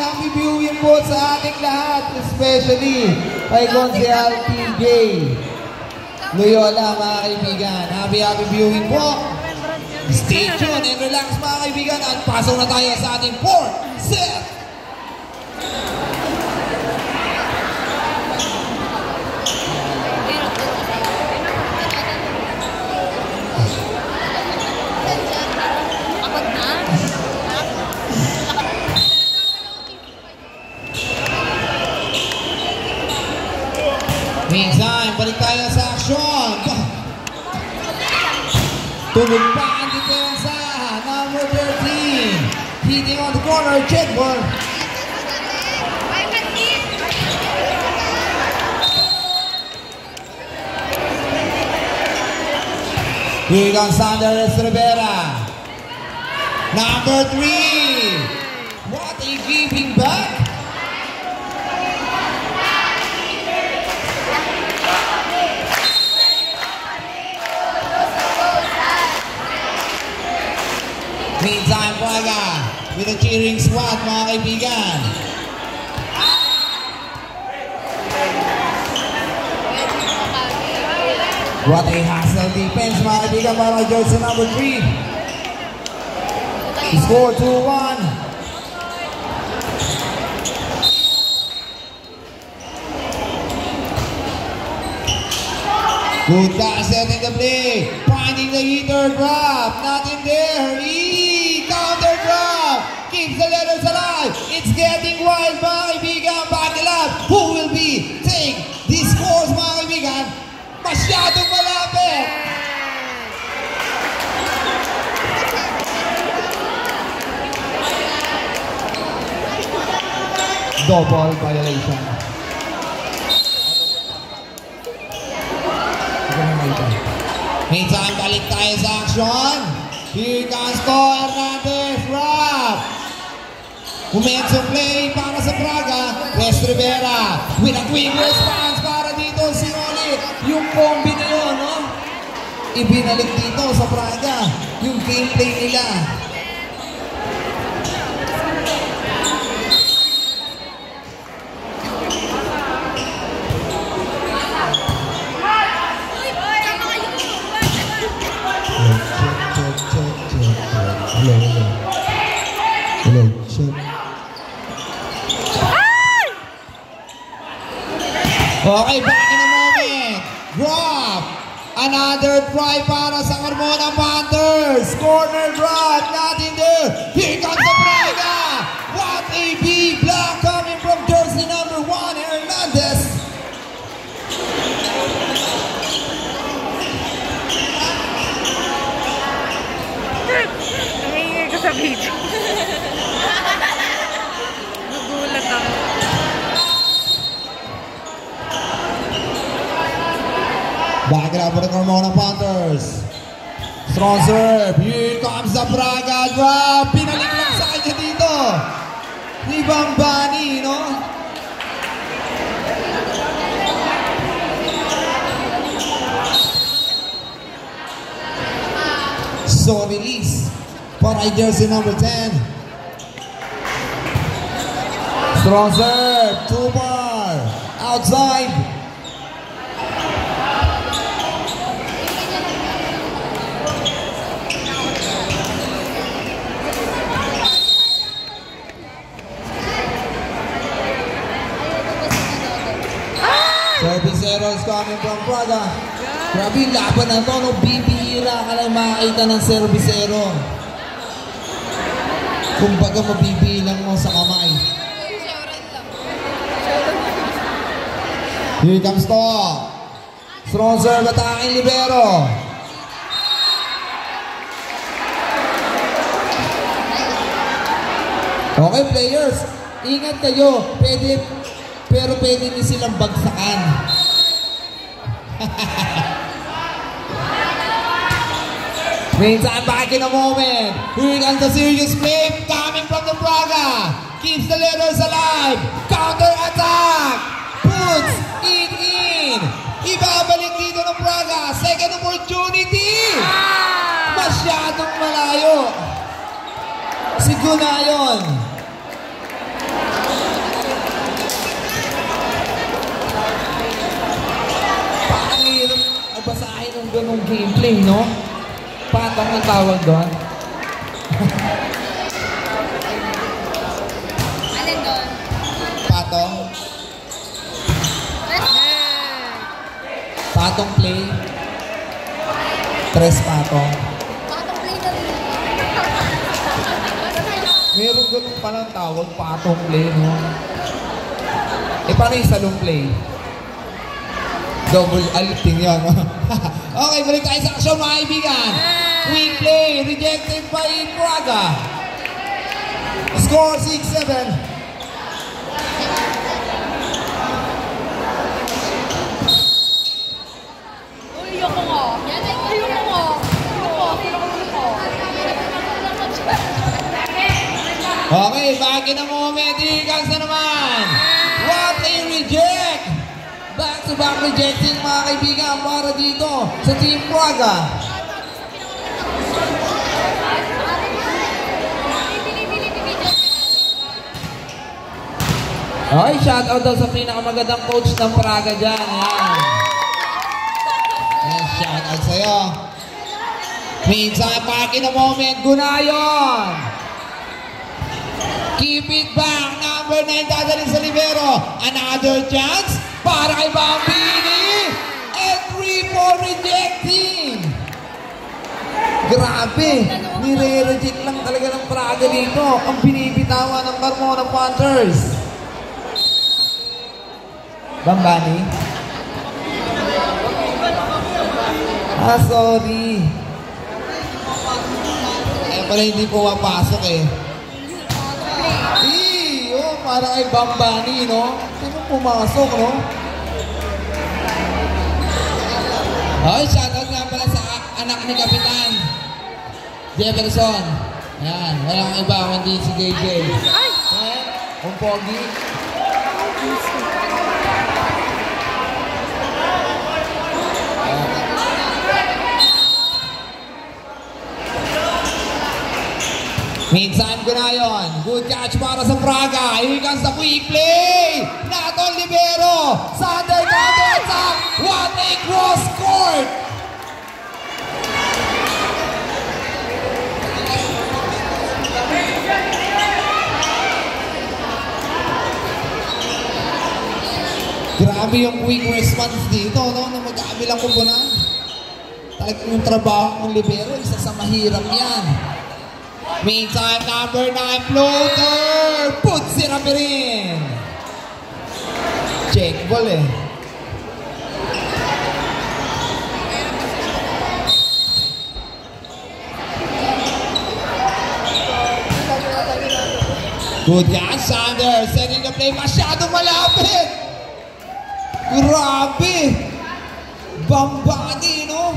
happy viewing po sa ating lahat, especially kay Gonzalo TJ Loyola, mga kaibigan. Happy viewing po. Stay tuned and relax, mga kaibigan, at pasok na tayo sa ating 4th set. Meantime, balik tayo sa aksyon. Tunog pa ang depensa. Number 13. Hitting on the corner, check ball. Here comes Sanders Rivera. Number 3. What a giving back. Meantime, Braga with a cheering squad, mga kaibigan. What a hustle defense, mga kaibigan, para jersey number 3. Score 2-1. Good pass setting the play. Finding the heater drop. Not in there. Counter drop. Keeps the letters alive. It's getting wild, mga kaibigan. Back it up. Who will be take these scores, mga kaibigan? Masyadong malapit. Double violation. Meantime, balik tayo sa action. Here comes Ko Hernandez. Rob. Humensong play para sa Braga. West Rivera with a quick response para dito si Oli. Yung combi na yun, no? Ibinalik dito sa Braga yung gameplay nila. Hello, check. Okay, back in a moment. Drop. Another try para sa Carmona Panthers. Corner drop, not in there. Here comes the Braga. What a B block coming from jersey number 1, Hernandez. Nangingay ko sa video. Nagulat ako. Back it up for the Carmona Panthers. Strong serve. Here comes the Braga drop. Pinalik lang sa kanya dito. Ni Bambani, no? So release para jersey number 10. Strong serve. 2-bar. Outside. Serviceros coming from Braga. Grabe, laban na to, no? Bibihira ka lang makakita ng servicero. Kumbaga mabibilang mo sa kamay. Here comes to. Strong serve, attacking libero. Okay, players, ingat kayo. Pero pwede niyo silang bagsakan. Meantime, back in a moment. Here comes the serious flip coming from the Braga. Keeps the letters alive. Counter attack. Puts it in. Ibabalik dito ng Braga. Second opportunity. Masyadong malayo. Si Gunayon. yung gameplay, no? Patong ang tawag doon. Alin doon? Patong. Patong play. Tres patong. Patong play na rin. Meron ganun palang tawag, patong play, no? Eh, paano yung salong play? Double alting yan. Okay, balik tayo sa action mga kaibigan. Quick play, rejected by Praga. Score 6-7. Uy, yung ko. Yan ay yung ko. Okay, back in a moment. Higas na naman. What a reject! Back-to-back rejecting mga kaibigan para dito sa Team Praga. Okay, shoutout daw sa pinakamagandang coach ng Praga dyan. Yan. Yes, shout out sa'yo. Meantime, back in a moment, Gunayon. Keep it back. Number 9 dadalhin sa libero. Another chance para kay Bambini. And 3 for rejecting. Grabe, nire-reject lang talaga ng Praga dito. Ang binibitawan ng Carmona Panthers. Bambani? Sorry. Kaya pala hindi po mapasok eh. Oh, para kay Bambani, no? Sino pumasok, no? Okay, shoutout nga pala sa anak ni Kapitan Jefferson. Ayan, walang iba kundi si JJ. Ay! Ang pogi. Meantime, Gunayon. Good catch para sa Praga. Here comes the quick play. Naton Libero. Sander counter attack. What a cross court. Grabe yung quick response dito, no? Na magkabilang kumpunan. Talagang yung trabaho ng Libero, isa sa mahirap yan. Meantime, number 9, floater! Puts it up rin! Check ball eh. Good catch, Sander. Setting the play. Masyadong malapit! Grabe! Bambani, no?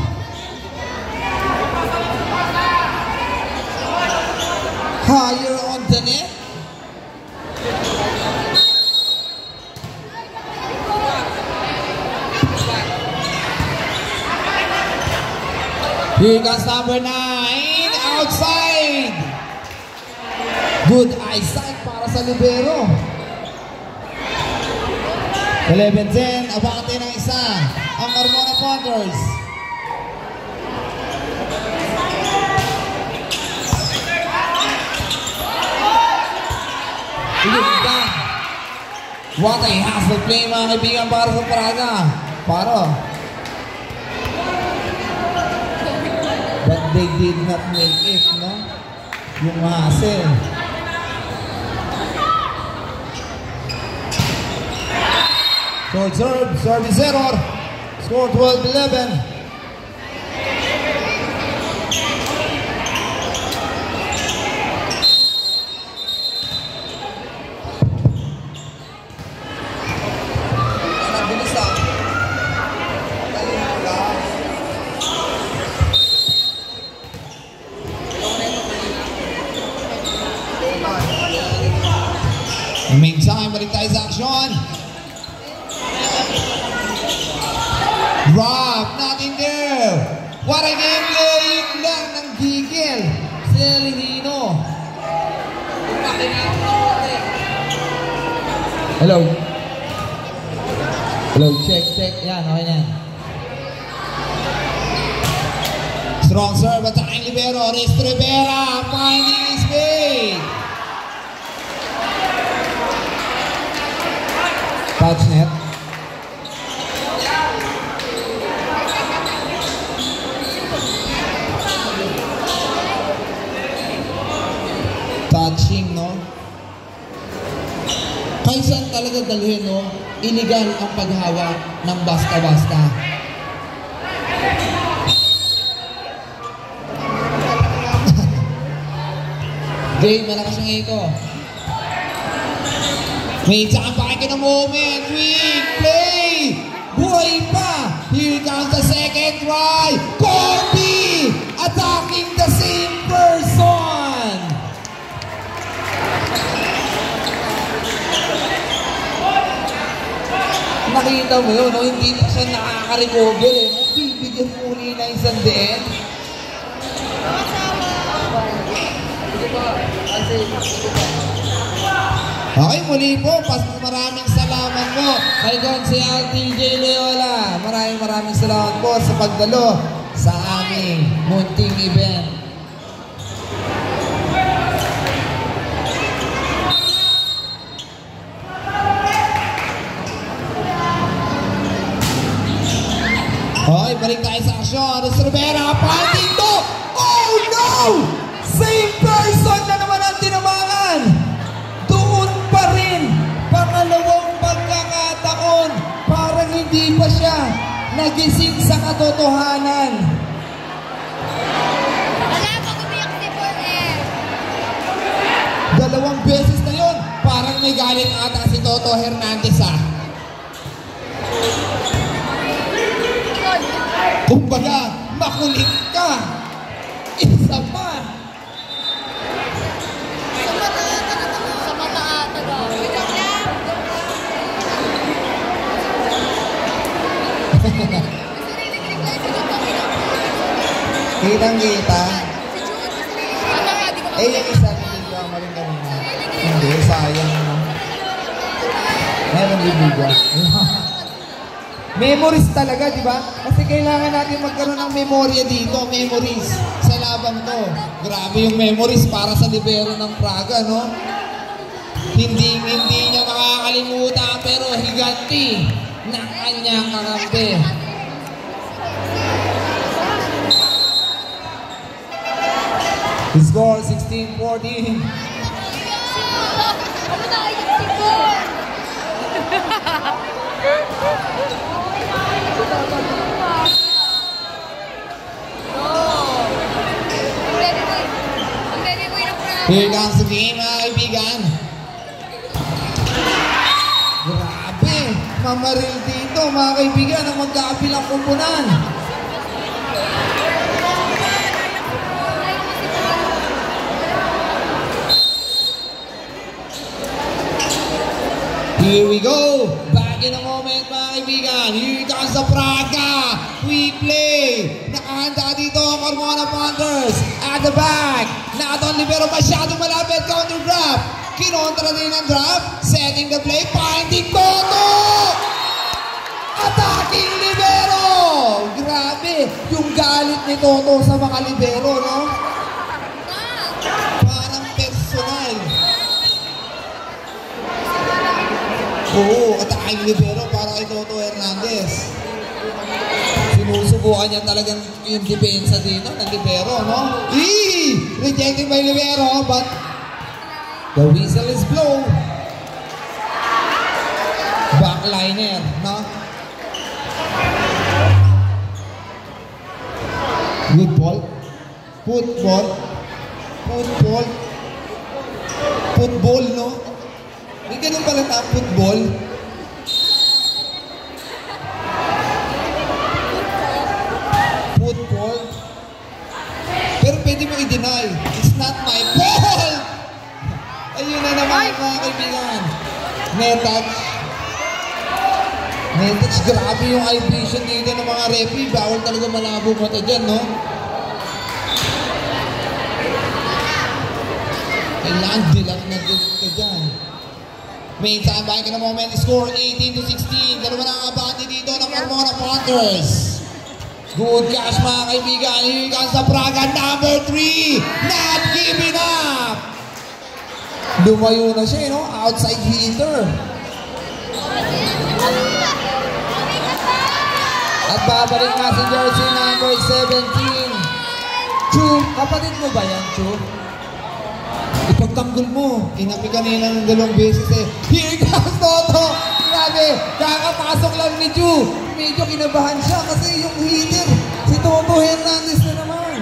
Higher on the net. Here comes number 9. Outside. Good eyesight para sa libero. 11-10. Abante ng isa. Ang Carmona Panthers. What a hustle play mga kaibigan para sa Praga. But they did not make it, no? Yung hustle. Short serve, service error. Score 12-11. Meantime, balik tayo sa action. Drop, not in there. What a gameplay! Yun lang ng gigil. Selihino. Hello. Hello, check. Yan, okay na yan. Strong serve, attacking libero, Rest Rivera, finding his way. Touch net. Touching, no? Kahit saan talaga dalhin, no? Illegal ang paghawak ng basta-basta. Jay, malakas yung ito. May tsaka pakikin ng moment. Quick play! Buhay pa! Here comes the second try. Corby! Attacking the same person! Nakita mo yun, no? Hindi pa siya nakaka-recover eh. Bibigyan muli na isang din. Okay, muli po, maraming salamat po kay Consejal TJ Loyola. Maraming salamat po sa pagdalo sa aming munting event. Okay, balik tayo sa aksyon. Rest Rivera, panting to! Oh no! Same person na naman ang tinamaan! Doon pa rin! Pangalawang pagkakataon! Parang hindi pa siya nagising sa katotohanan. Wala pang umiyak si Borne. Dalawang beses na yun. Parang may galit ata si Toto Hernandez ah. Kumbaga, makulit ka. Isa pa. Sa mata ata daw. Kitang-kita. Ano nga, di ko Eh, yung isa nililigaw mo rin kanina. Hindi, sayang mo. Meron libigan. Memories talaga, di ba? Kasi kailangan natin magkaroon ng memorya dito, memories sa labang to. Grabe yung memories para sa libero ng Praga, no? Hindi niya makakalimutan, pero higanti ng kanyang kakampi. The score 16-14. Ano na iyak si Borne? Here comes the game, mga kaibigan. Grabe, mamaril dito, mga kaibigan, ang magkakabilang kumpunan. Here we go. Back in a moment, mga kaibigan. Here comes the Praga. Quick play. Nakahanda dito ang Carmona Panthers. At the back. Nakatong libero masyadong malapit. Counter drop. Kinontra din ang drop. Setting the play. Finding Toto. Attacking libero. Grabe. Yung galit ni Toto sa mga libero, no? Parang personal. Oo, attacking libero para kay Toto Hernandez. Sinusubukan niya talagang yung depensa dito ng libero, no? Rejected by libero, but the whistle is blown. Backliner, no? Good ball. Football. Football, no? May ganun pala na football. Football. Pero pwede mo i-deny. It's not my ball! Ayun na naman, mga kaibigan. Net touch. Grabe yung eye vision dito ng mga referee. Bawal talaga malabo mata dyan, no? Kailangan dilat na dilat ka dyan. Meantime, back in a moment, score 18-16. Dalawa na ang abante dito ng Carmona Panthers. Good catch mga kaibigan. Here comes the Praga number 3. Not giving up. Lumayo na siya, no? Outside hitter. At babalik na si jersey number 17. Chu, kapatid mo ba yan, Chu? Ipagtanggol mo. Inapi kanina ng 2 beses eh. Here comes Toto. Grabe, kakapasok lang ni Chu. Medyo kinabahan siya kasi yung hitter, si Toto Hernandez na naman.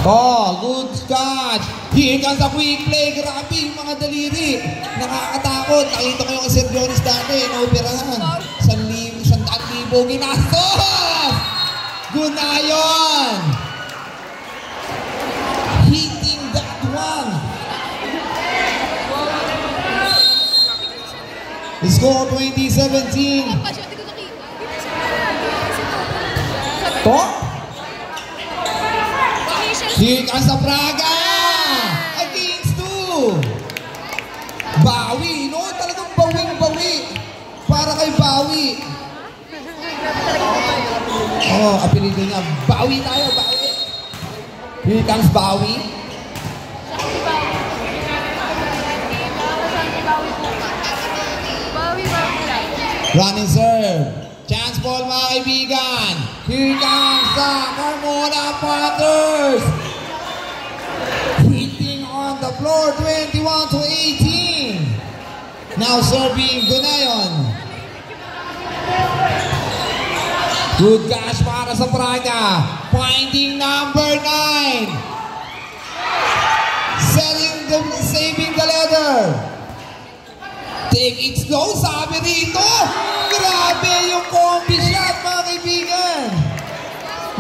Oh, good catch. Here comes a quick play. Grabe yung mga daliri. Nakakatakot. Nakita ko yung Sir Jones dati. Naoperahan. 100,000 ginastos. Good na yun. Hitting that one. Score 2017. To? Here comes the Praga! Against 2! Bawi, no? Talagang bawing-bawi. Para kay Bawi. Oh, apelido niya. Bawi tayo, Bawi. Here comes Bawi. Running serve. Chance ball mga kaibigan. Here comes the Carmona Panthers. Hitting on the floor, 21-18. Now serving Gunayon. Good catch para sa Praga. Finding number 9. Saving the leather. Take it slow, sabi rito. Grabe yung combi shot mga kaibigan.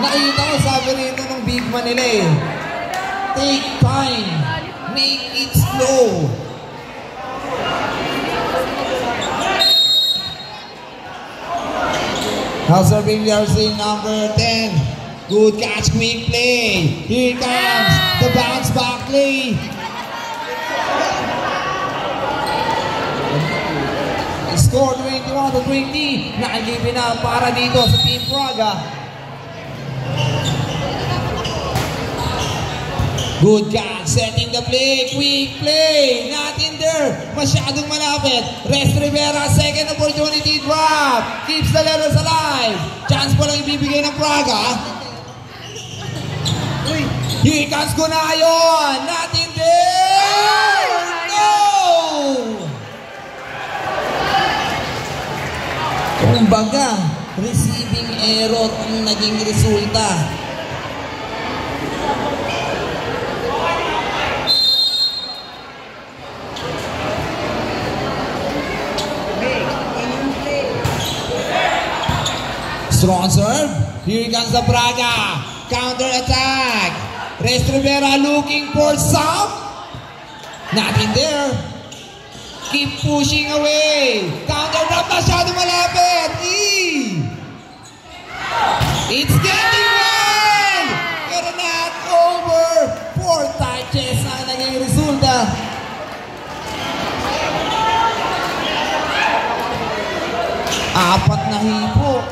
Nakita ko sabi rito ng big man nila eh. Take time. Make it slow. Now serving jersey number 10. Good catch, quick play. Here comes the bounce back play. Score 21-20. Nakagibin na para dito sa Team Praga. Good catch, setting the play, quick play, not in there, masyadong malapit. Rest Rivera, second opportunity drop, keeps the letters alive. Chance po lang ibibigay ng Praga. Here comes Gunayon, not in there, no! Kumbaga, receiving error ang naging resulta. Strong serve. Here comes the Praga. Counter attack. Rest Rivera looking for some. Not in there. Keep pushing away. Counter drop. Masyado malapit. It's getting wild. Pero not over. 4 touches ang naging resulta. Apat na hipo.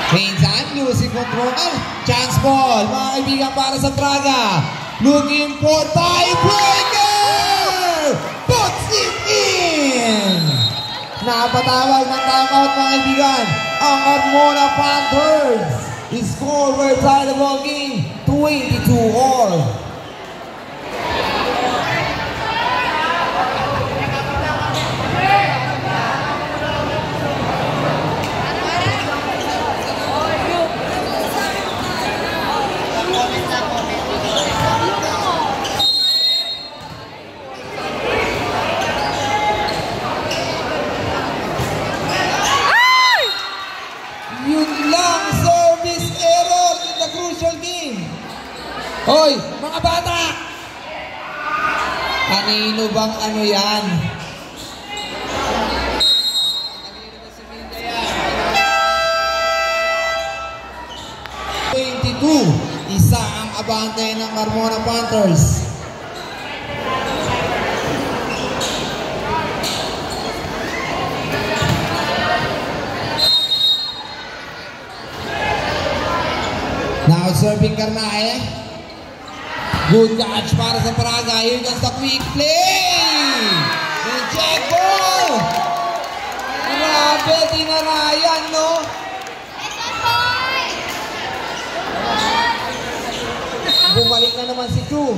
Minsan, losing control. Chance ball. Mga kaibigan para sa Praga. Looking for tiebreaker. Puts it in. Napatawag ng timeout mga kaibigan. Ang Carmona Panthers. Score were tied the ball game. 22-all. Hoy, mga bata! Kanino bang ano yan? Kanino 2. Isa ang abante ng Carmona Panthers. Now serving Karnae. Good catch para sa Praga. Here comes the quick play. And check ball. Grabe, tinarayan, no? Bumalik na naman si Chu.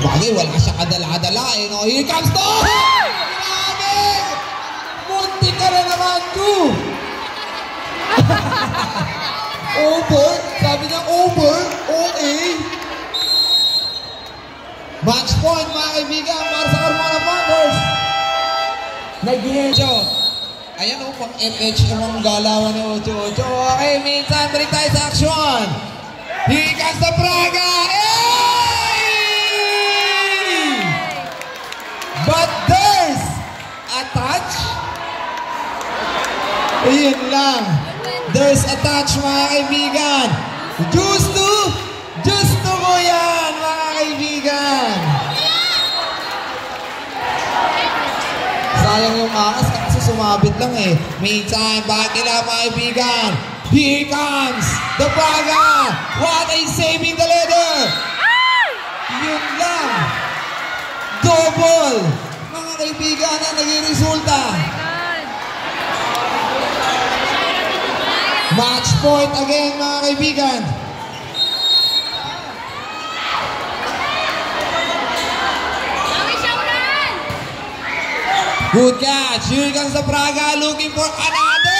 Bagay, wala siya kadala-dala eh, no? Here comes to! Grabe! Munti ka na naman, Chu! Over? Sabi niya over? Okay. Match point, mga kaibigan, para sa Carmona Panthers. Nag-enjo. Ayan o, pang FH ang galawan ni Ocho. Okay, minsan, balik tayo sa action. Here comes the Praga. Hey! But there's a touch. Ayun lang. There's a touch, mga kaibigan. Justo ko yan, mga kaibigan. Sayang yung angas kasi sumabit lang eh. Meantime, bakit lang, mga kaibigan. Here comes the Praga. What a saving the leader. Yun lang. Double. Mga kaibigan na naging resulta. Match point again, mga kaibigan. Good catch. Here comes the Praga looking for another.